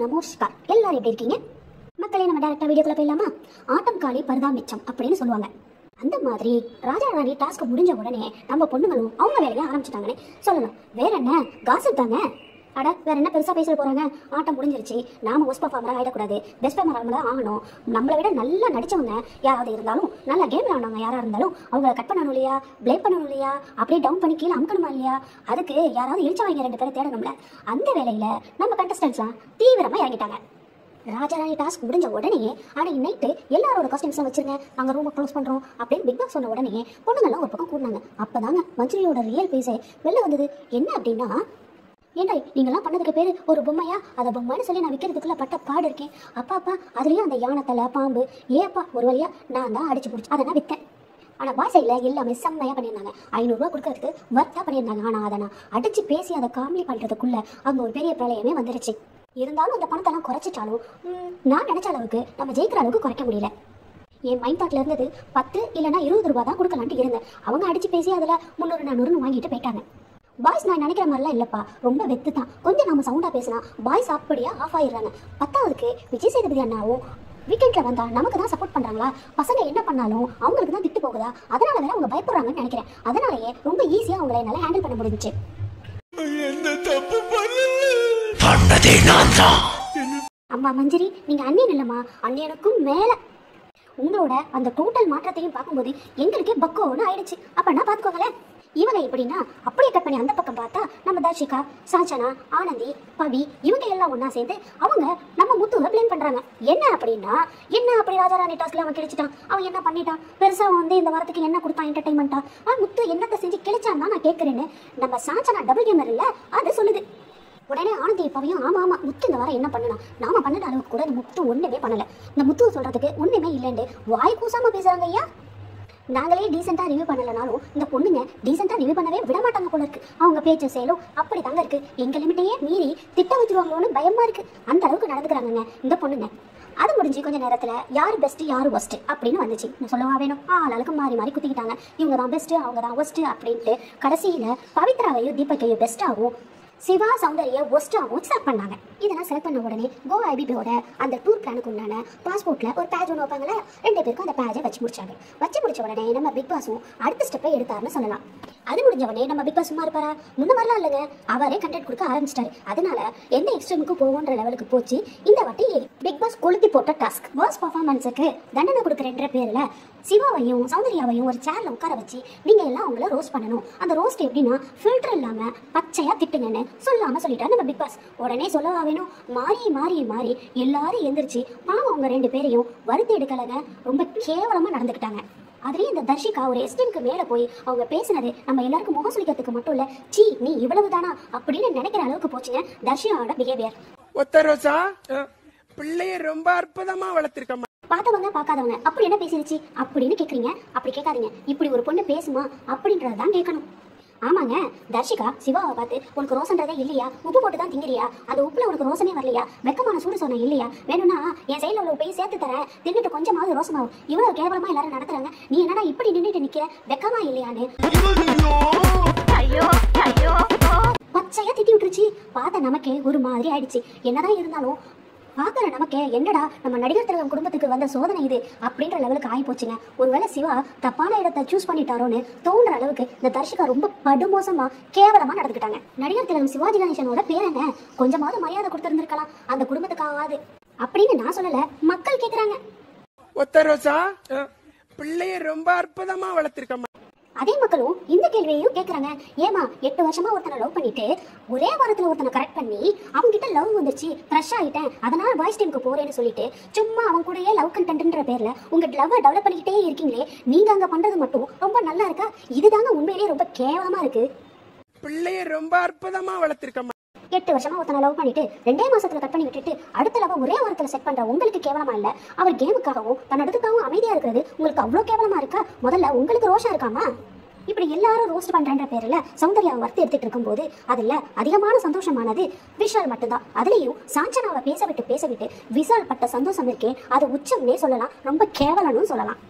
நமஸ்கார். எல்லாரும் எப்படி இருக்கீங்க மக்களே? நம்ம டேரக்டா வீடியோக்குள்ள போயிடலாமா? ஆட்டம் காலி பரதா மிச்சம் அப்படின்னு சொல்லுவாங்க. அந்த மாதிரி ராஜா ராணி டாஸ்க் முடிஞ்ச உடனே நம்ம பொண்ணுங்களும் அவங்க வேலையை ஆரம்பிச்சுட்டாங்கன்னு சொல்லலாம். வேற என்ன காசிப் தாங்க. அட வேற என்ன பெருசா பேச போறாங்க? ஆட்டம் முடிஞ்சிருச்சு, நாம ஒஸ்ட் பர்ஃபார்மரா ஆயிடக்கூடாது, பெஸ்ட் பர்ஃபார்மரா தான் ஆகணும். நம்மளை விட நல்லா நடிச்சவங்க யாராவது இருந்தாலும், நல்லா கேம் விளையாடுறவங்க யாரா இருந்தாலும் அவங்கள கட் பண்ணணும் இல்லையா, பிளேம் பண்ணணும் இல்லையா, அப்படியே டவுன் பண்ணி கீழே அமுக்கணுமா இல்லையா? அதுக்கு யாராவது இழிச்சவங்க 2 பேரை தேடணும்ல. அந்த வேலையில நம்ம கண்டஸ்டன்ட்ஸ்லாம் தீவிரமா இறங்கிட்டாங்க. ராஜாராணி டாஸ்க் முடிஞ்ச உடனே அன்னைக்கு நைட்டு எல்லாரோட காஸ்டியூம்ஸ்லாம் வச்சிருங்க, நாங்கள் ரூமை க்ளோஸ் பண்ணுறோம் அப்படின்னு பிக் பாஸ் சொன்ன உடனே பொண்ணுங்கள்லாம் ஒரு பக்கம் கூட்டினாங்க. அப்போதாங்க மஞ்சுரியோட ரியல் பேஸே வெளில வந்தது. என்ன அப்படின்னா, ஏண்டா நீங்களாம் பண்ணதுக்கு பேர் ஒரு பொம்மையா? அதை பொம்மைன்னு சொல்லி நான் விற்கிறதுக்குள்ள பட்ட பாடு இருக்கேன். அப்பாப்பா அதுலேயும் அந்த யானத்தலை பாம்பு ஏப்பா ஒரு வழியா நான் தான் அடிச்சு பிடிச்சி அதை நான் விற்றேன். ஆனால் பாய் சைடில் எல்லாமே செம்மையாக பண்ணியிருந்தாங்க. 500 ரூபா கொடுக்கறதுக்கு வர்த்தா பண்ணியிருந்தாங்க. ஆனால் அதை நான் அடிச்சு பேசி அதை காமெடி பண்ணுறதுக்குள்ள அங்கே ஒரு பெரிய பிரளயமே வந்துருச்சு. இருந்தாலும் அந்த பணத்தெல்லாம் குறைச்சிட்டாலும் நான் நினச்ச அளவுக்கு நம்ம ஜெயிக்கிற அளவுக்கு குறைக்க முடியல. என் மைண்ட் தாட்ல இருந்தது 10 இல்லைனா 20 ரூபா தான் கொடுக்கலான்ட்டு இருந்தேன். அவங்க அடிச்சு பேசி அதில் 300 400 வாங்கிட்டு போயிட்டாங்க. பாய்ஸ் நான் நினைக்கிற மாதிரிலாம் இல்லைப்பா, ரொம்ப வெத்து தான். கொஞ்சம் நம்ம சவுண்டாக பேசினா பாய்ஸ் அப்படியே ஆஃப் ஆயிடுறாங்க. 10ஆவதுக்கு விஜய் சேதுபதி அண்ணாவும் வீக்கெண்டில் வந்தால் நமக்கு தான் சப்போர்ட் பண்ணுறாங்களா? பசங்க என்ன பண்ணாலும் அவங்களுக்கு தான் திட்டு போகுதா? அதனால வேற அவங்க பயப்படுறாங்கன்னு நினைக்கிறேன். அதனாலேயே ரொம்ப ஈஸியாக அவங்களை என்னால் ஹேண்டில் பண்ண முடிஞ்சிச்சு. அம்மா மஞ்சரி, நீங்க அண்ணியன் இல்லம்மா, அண்ணியனுக்கும் மேல. உங்களோட அந்த டோட்டல் மாற்றத்தையும் பார்க்கும்போது எங்களுக்கே பக்கோன்னு ஆயிடுச்சு. அப்பன்னா பாத்துக்கோங்களேன். இவங்க எப்படின்னா அப்படியே கட் பண்ணி அந்த பக்கம் பார்த்தா நம்ம தர்ஷிகா, சாஞ்சனா, ஆனந்தி, பவி இவங்க எல்லாம் ஒன்னா சேர்ந்து அவங்க நம்ம முத்துவை பிளேம் பண்றாங்க. என்ன அப்படின்னா, என்ன அப்படி ராஜாராணி டாஸ்க்ல அவன் கிழிச்சிட்டான், அவன் என்ன பண்ணிட்டான், பெருசா வந்து இந்த வாரத்துக்கு என்ன கொடுத்தான் என்டர்டைன்மெண்டா, முத்து என்னத்தை செஞ்சு கிழிச்சான் தான் நான் கேட்கறேன்னு நம்ம சாஞ்சனா டபுள் கேமர் இல்ல அது சொல்லுது. உடனே ஆனந்தி பவியும் ஆமா ஆமா முத்து இந்த வாரம் என்ன பண்ணனா, நாம பண்ணின அளவுக்கு கூட இந்த முத்து ஒண்ணுமே பண்ணல, இந்த முத்துவை சொல்றதுக்கு ஒண்ணுமே இல்லைன்னு வாய் கூசாம பேசுறாங்க. ஐயா நாங்களே டீசெண்டா ரிவ்யூ பண்ணலனாலும் இந்த பொண்ணுங்க டீசெண்டா ரிவ்யூ பண்ணவே விட மாட்டாங்க போல இருக்கு. அவங்க பேச்சு செயலும் அப்படி தாங்க இருக்கு. எங்க லிமிட்டையே மீறி திட்ட வச்சிருவாங்களோன்னு பயமா இருக்கு. அந்த அளவுக்கு நடந்துக்கிறாங்க இந்த பொண்ணுங்க. அது முடிஞ்சு கொஞ்ச நேரத்துல யார் பெஸ்ட் யாரு ஒஸ்ட் அப்படின்னு வந்துச்சு. நான் சொல்லவா வேணும்? ஆளுக்கு மாறி மாறி குத்திக்கிட்டாங்க. இவங்க தான் பெஸ்ட் அவங்க தான் ஒஸ்ட் அப்படின்ட்டு கடைசியில பவித்ராவையும் தீபக்கையும் பெஸ்டாகவும் சிவா சௌந்தர்யா ஒஸ்டாகவும் செலக்ட் பண்ணாங்க. இதெல்லாம் செலக்ட் பண்ண உடனே கோ ஐபிபியோட அந்த டூர் பிளானுக்கு உண்டான பாஸ்போர்ட்ல ஒரு பேஜ் ஒன்று வைப்பாங்களே, 2 பேருக்கும் அந்த பேஜை வச்சு முடிச்சாங்க. வச்சு முடிச்ச உடனே நம்ம பிக் பாஸும் அடுத்த ஸ்டெப்பை எடுத்தாருன்னு சொல்லலாம். அது முடிஞ்ச உடனே நம்ம பிக் பாஸ் சும்மா இருப்பாரா? முன்ன மாதிரிலாம் இல்லைங்க, அவரே கண்டென்ட் கொடுக்க ஆரம்பிச்சிட்டாரு. அதனால எந்த எக்ஸ்ட்ரீமுக்கு போவோன்ற லெவலுக்கு போச்சு. இந்த வாட்டி பிக் பாஸ் கொளுத்தி போட்ட டாஸ்க் வேர்ஸ்ட் பர்ஃபார்மன்ஸுக்கு தண்டனை கொடுக்குறன்ற பேர்ல சிவாவையும் சௌந்தர்யாவையும் ஒரு சேர்ல உட்கார வச்சு நீங்க எல்லாம் அவங்கள ரோஸ்ட் பண்ணணும். அந்த ரோஸ்ட் எப்படின்னா ஃபில்டர் இல்லாம பச்சையா திட்டுங்கன்னு சொல்லாம சொல்லிட்டாரு நம்ம பிக் பாஸ். உடனே சொல்லவா வேணும்? மாறி மாறி மாறி எல்லாரும் எந்திரிச்சு பாவம் அவங்க 2 பேரையும் வருத்தி எடுக்கலங்க, ரொம்ப கேவலமா நடந்துக்கிட்டாங்க. அதுலேயும் இந்த தர்ஷிகா ஒரு எஸ்டிம்க்கு மேலே போய் அவங்க பேசினது நம்ம எல்லாருக்கும் முகம் சுளிக்கிறதுக்கு மட்டும் இல்லை, சீ நீ இவ்வளவு தானா அப்படின்னு நினைக்கிற அளவுக்கு போச்சுங்க தர்ஷிகாவோட பிஹேவியர். பிள்ளைய ரொம்ப அற்புதமா வளர்த்திருக்கமா. பார்த்தவங்க பார்க்காதவங்க அப்படி என்ன பேசிருச்சு அப்படின்னு கேட்குறீங்க. அப்படி கேட்காதீங்க. இப்படி ஒரு பொண்ணு பேசுமா அப்படின்றதான் கேட்கணும். ஆமாங்க, தர்ஷிகா சிவாவை பார்த்து உனக்கு ரோசன்றதே இல்லையா, உப்பு போட்டு தான் திங்கிறியா, அந்த உப்புல உனக்கு ரோசனே வரலையா, வெக்கமான சூடு சொன்ன இல்லையா, வேணும்னா என் சைடில் உள்ள போய் சேர்த்து தரேன், தின்னுட்டு கொஞ்சமாவது ரோசமாவும், இவ்வளவு கேவலமா எல்லாரும் நடத்துறாங்க, நீ என்னடா இப்படி நின்றுட்டு நிக்கிற, வெக்கமா இல்லையான்னு பச்சையா திட்டி விட்டுருச்சு. பார்த்த நமக்கே ஒரு மாதிரி ஆயிடுச்சு. என்னதான் இருந்தாலும் பார்க்குற நமக்கே என்னடா நம்ம நடிகர் திலகம் குடும்பத்துக்கு வந்த சோதனை இது அப்படின்ற லெவலுக்கு ஆகி போச்சுங்க. ஒருவேளை சிவா தப்பான இடத்தை சூஸ் பண்ணிட்டாரோன்னு தோன்ற அளவுக்கு இந்த தர்ஷிகா ரொம்ப படுமோசமா கேவலமா நடந்துக்கிட்டாங்க. நடிகர் திலகம் சிவாஜி கணேசனோட பேரங்க, கொஞ்சமாவது மரியாதை கொடுத்துருந்துருக்கலாம் அந்த குடும்பத்துக்காவது அப்படின்னு நான் சொல்லல, மக்கள் கேட்குறாங்க. பிள்ளைய ரொம்ப அற்புதமா வளர்த்திருக்கமா. அதே மக்களும் இந்த கேள்வியையும் கேட்கறாங்க. ஏமா 8 வருஷமா ஒருத்தனை லவ் பண்ணிட்டு ஒரே வாரத்துல ஒருத்தனை கரெக்ட் பண்ணி அவங்க கிட்ட லவ் வந்துருச்சு, ஃப்ரெஷ் ஆயிட்டேன், அதனால பாய்ஸ் டீமுக்கு போறேன்னு சொல்லிட்டு சும்மா அவங்க கூடயே லவ் கண்டென்ட்ன்ற பேர்ல உங்க லவ்வை டெவலப் பண்ணிக்கிட்டே இருக்கீங்களே, நீங்க அங்க பண்றது மட்டும் ரொம்ப நல்லா இருக்கா? இதுதாங்க உண்மையிலேயே ரொம்ப கேவலமா இருக்கு. பிள்ளைய ரொம்ப அற்புதமா வளர்த்திருக்கமா. 8 வருஷமா ஒருத்தனை லவ் பண்ணிட்டு 2 மாசத்துல கட் பண்ணி விட்டுட்டு அடுத்த லவ் ஒரே வாரத்துல செட் பண்ற உங்களுக்கு கேவலமா இல்ல? அவர் கேமுக்காகவும் தன்னடுத்துக்காகவும் அமைதியா இருக்கிறது உங்களுக்கு அவ்வளவு கேவலமா இருக்கா? முதல்ல உங்களுக்கு ரோஷம் இருக்காமா? இப்படி எல்லாரும் ரோஸ்ட் பண்றன்ற பேர்ல சௌந்தர்யாவை வர்த்தி எடுத்துட்டு இருக்கும்போது அதுல அதிகமான சந்தோஷமானது விஷால் மட்டும்தான். அதுலயும் சாஞ்சனாவை பேச விட்டு விஷால் பட்ட சந்தோஷம் இருக்கே அது உச்சம்னே சொல்லலாம், ரொம்ப கேவலம்னு சொல்லலாம்.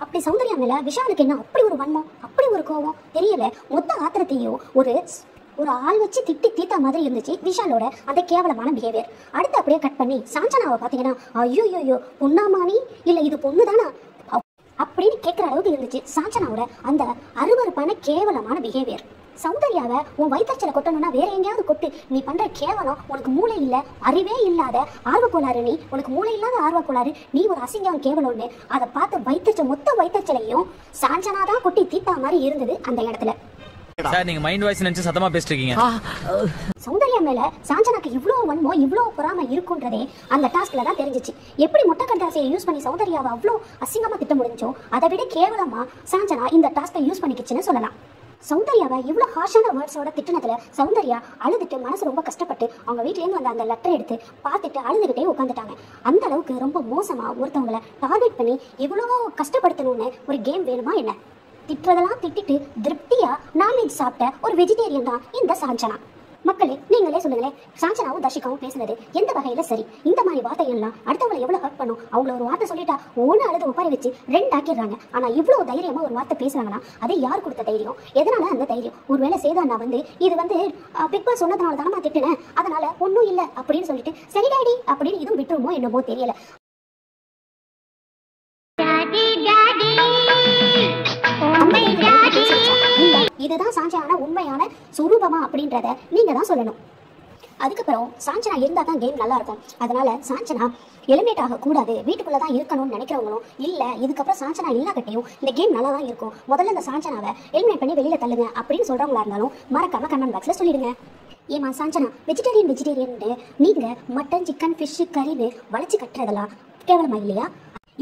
அப்படி சௌந்தர்யா மேல விஷாலுக்கு என்ன அப்படி ஒரு வன்மம், அப்படி ஒரு கோபம் தெரியல. மொத்த ஆத்திரத்தையும் ஒரு ஆள் வச்சு திட்டி தீத்தா மாதிரி இருந்துச்சு விஷாலோட அந்த கேவலமான பிஹேவியர். அடுத்து அப்படியே கட் பண்ணி சாஞ்சனாவை பார்த்தீங்கன்னா ஐயோ பொண்ணாமானி இல்லை இது பொண்ணு தானா அப்படின்னு கேட்குற அளவுக்கு இருந்துச்சு சாஞ்சனாவோட அந்த அருவருப்பான கேவலமான பிஹேவியர். சௌந்தர்யாவை உன் வயிற்றுச்சலை கொட்டணும்னா வேற எங்கேயாவது கொட்டு. நீ பண்ற கேவலம், உனக்கு மூளை இல்லை, அறிவே இல்லாத ஆர்வக்கோளாறு, நீ உனக்கு மூளை இல்லாத ஆர்வக்கோளாறு, நீ ஒரு அசிங்கம் கேவலம்னு அதை பார்த்து வயிற்றுச்ச மொத்த வயிற்றுச்சலையும் சாஞ்சனா தான் கொட்டி தீத்தா மாதிரி இருந்தது அந்த இடத்துல. சார் நீங்க மைண்ட் வாய்ஸ் நினைச்சு சத்தமா பேசிட்டு இருக்கீங்க. சௌந்தர்யா மேல சாஞ்சனாக்கு இவ்வளவு வன்மோ இவ்வளவு பொறாம இருக்குன்றதே அந்த டாஸ்க்ல தான் தெரிஞ்சிச்சு. எப்படி முட்டை கண்டாசியை யூஸ் பண்ணி சௌந்தர்யாவை அவ்வளோ அசிங்கமா திட்ட முடிஞ்சோ அதை விட கேவலமா சாஞ்சனா இந்த டாஸ்கை யூஸ் பண்ணிக்கிச்சுன்னு சொல்லலாம். சௌந்தர்யாவை இவ்வளோ ஹார்ஷான வேர்ட்ஸோட திட்டினதுல சௌந்தர்யா அழுதுட்டு மனசு ரொம்ப கஷ்டப்பட்டு அவங்க வீட்லேருந்து வந்த அந்த லெட்டரை எடுத்து பார்த்துட்டு அழுதுகிட்டே உட்காந்துட்டாங்க. அந்த அளவுக்கு ரொம்ப மோசமா ஒருத்தவங்களை டார்கெட் பண்ணி இவ்வளோ கஷ்டப்படுத்தணும்னு ஒரு கேம் வேணுமா என்ன? திட்டுறதெல்லாம் திட்டிட்டு திருப்தியா நான்வெஜ் சாப்பிட்ட ஒரு வெஜிடேரியன் தான் இந்த சாஞ்சனா. மக்களே நீங்களே சொல்லுங்களேன், சாஞ்சனாவும் தர்ஷிகாவும் பேசுனது எந்த வகையில சரி? இந்த மாதிரி வார்த்தைகள்லாம் அடுத்தவங்களை எவ்வளவு ஹர்ட் பண்ணும். அவங்கள ஒரு வார்த்தை சொல்லிட்டா ஒன்று அழுது உட்கார வச்சு 2 ஆக்கிடுறாங்க. ஆனா இவ்வளவு தைரியமா ஒரு வார்த்தை பேசுறாங்கன்னா அதை யார் கொடுத்த தைரியம்? எதனால அந்த தைரியம்? ஒருவேளை சேதானா இது பிக் பாஸ் சொன்னதுனால தானமா திட்டுனேன், அதனால ஒன்றும் இல்லை அப்படின்னு சொல்லிட்டு சரி டாடி அப்படின்னு இதுவும் விட்டுருமோ என்னமோ தெரியல. இதுதான் சாஞ்சனா உண்மையான சுரூபமா அப்படின்றத நீங்க தான் சொல்லணும். அதுக்கப்புறம் சாஞ்சனா இருந்தா தான் கேம் நல்லா இருக்கும். அதனால சாஞ்சனா எலிமினேட் ஆக கூடாது, வீட்டுக்குள்ள தான் இருக்கணும்னு நினைக்கிறவங்களும் இல்ல இதுக்கப்புறம் சாஞ்சனா இல்லாகட்டையும் இந்த கேம் நல்லா தான் இருக்கும், முதல்ல இந்த சாஞ்சனாவை எலிமினேட் பண்ணி வெளியில தள்ளுங்க அப்படின்னு சொல்றவங்களா இருந்தாலும் மறக்காம கமெண்ட் பாக்ஸ்ல சொல்லிடுங்க. ஏமா சாஞ்சனா வெஜிடேரியன் நீங்க மட்டன் சிக்கன் ஃபிஷ் கறின்னு வளைச்சு கட்டுறதெல்லாம் கேவலமா இல்லையா?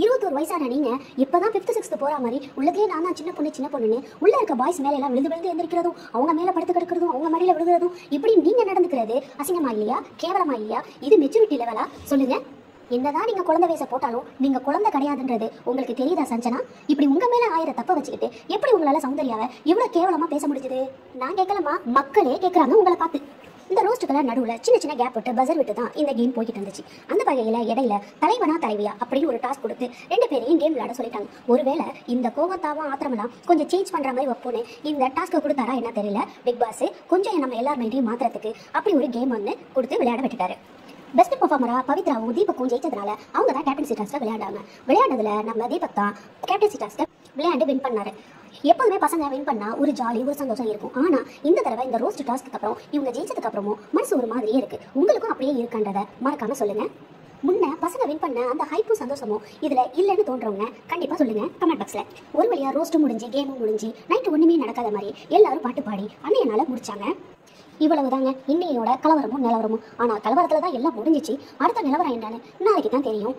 21 வயசான நீங்க இப்பதான் 5th 6th போற மாதிரி உள்ளதே நான் தான் சின்ன பொண்ணுன்னு உள்ள இருக்க பாய்ஸ் மேல எல்லாம் விழுந்து எந்திரிக்கிறதும் அவங்க மேல படுத்து கிடக்கிறதும் அவங்க மடியில விழுகிறதும் இப்படி நீங்க நடந்துக்கிறது அசிங்கமா இல்லையா? கேவலமா இல்லையா? இது மெச்சூரிட்டி லெவலா? சொல்லுங்க. என்னதான் நீங்க குழந்தை வயசை போட்டாலும் நீங்க குழந்தை கிடையாதுன்றது உங்களுக்கு தெரியுதா சஞ்சனா? இப்படி உங்க மேல 1000 தப்ப வச்சுக்கிட்டு எப்படி உங்களால சௌந்தர்யாவை இவ்வளவு கேவலமா பேச முடிஞ்சது? நான் கேட்கலமா, மக்களே கேட்கறாங்க உங்களை பார்த்து. இந்த ரோஸ்ட்டுக்கெல்லாம் நடுவில் சின்ன கேப் விட்டு பஸர் விட்டு தான் இந்த கேம் போய்கிட்டு இருந்துச்சு. அந்த வகையில் இடையில தலைவனா தலைவியா அப்படின்னு ஒரு டாஸ்க் கொடுத்து 2 பேரையும் கேம் விளையாட சொல்லிட்டாங்க. ஒருவேளை இந்த கோவத்தாவும் ஆத்திரமெல்லாம் கொஞ்சம் சேஞ்ச் பண்ணுற மாதிரி வைப்போன்னு இந்த டாஸ்க்கை கொடுத்தாரா என்ன தெரியல. பிக் பாஸ் கொஞ்சம் நம்ம எல்லார் மைண்டையும் மாத்திரத்துக்கு அப்படி ஒரு கேம் ஒன்று கொடுத்து விளையாட விட்டுட்டாரு. பெஸ்ட் பர்ஃபார்மரா பவித்ராவும் தீபக்கும் ஜெயிச்சதுனால அவங்க தான் கேப்டன்சி டாஸ்க்கை விளையாடாங்க. விளையாடுறதுல நம்ம தீபக் தான் கேப்டன்சி டாஸ்க்கை விளையாண்டு வின் பண்ணாரு. எப்போதுமே பசங்க வின் பண்ணா ஒரு ஜாலி ஒரு சந்தோஷம் இருக்கும். ஆனா இந்த தடவை இந்த ரோஸ்ட் டாஸ்க்கு அப்புறம் இவங்க ஜெயிச்சதுக்கு அப்புறமும் மனசு ஒரு மாதிரியே இருக்கு. உங்களுக்கும் அப்படியே இருக்கான்றத மறக்காம சொல்லுங்க. முன்ன பசங்க வின் பண்ண அந்த ஹைப்பும் சந்தோஷமும் இதுல இல்லைன்னு தோன்றவங்க கண்டிப்பா சொல்லுங்க கமெண்ட் பாக்ஸ்ல. ஒரு வழியா ரோஸ்ட்டும் முடிஞ்சு கேமும் முடிஞ்சு நைட்டு ஒண்ணுமே நடக்காத மாதிரி எல்லாரும் பாட்டு பாடி அன்னையனால முடிச்சாங்க. இவ்வளவுதாங்க இன்னையோட கலவரமும் நிலவரமும். ஆனா கலவரத்துல தான் எல்லாம் முடிஞ்சிச்சு. அடுத்த நிலவரம் என்னன்னு நாளைக்கு தான் தெரியும்.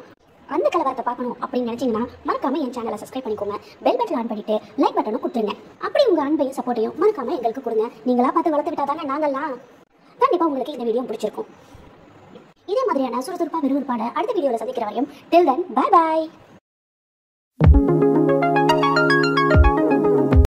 அந்த கலவரத்தை பார்க்கணும் அப்படின்னு நினைச்சீங்கன்னா மறக்காம என் சேனலை சப்ஸ்கிரைப் பண்ணிக்கோங்க. பெல் பட்டன் ஆன் பண்ணிட்டு லைக் பட்டனும் கொடுத்துருங்க. அப்படி உங்க அன்பையும் சப்போர்ட்டையும் மறக்காம எங்களுக்கு கொடுங்க. நீங்களா பார்த்து வளர்த்து விட்டா தானே நாங்கள்லாம். கண்டிப்பா உங்களுக்கு இந்த வீடியோ பிடிச்சிருக்கும். இதே மாதிரியான சுறுசுறுப்பா விறுவிறுப்பான அடுத்த வீடியோல சந்திக்கிற வரையும் till then bye bye.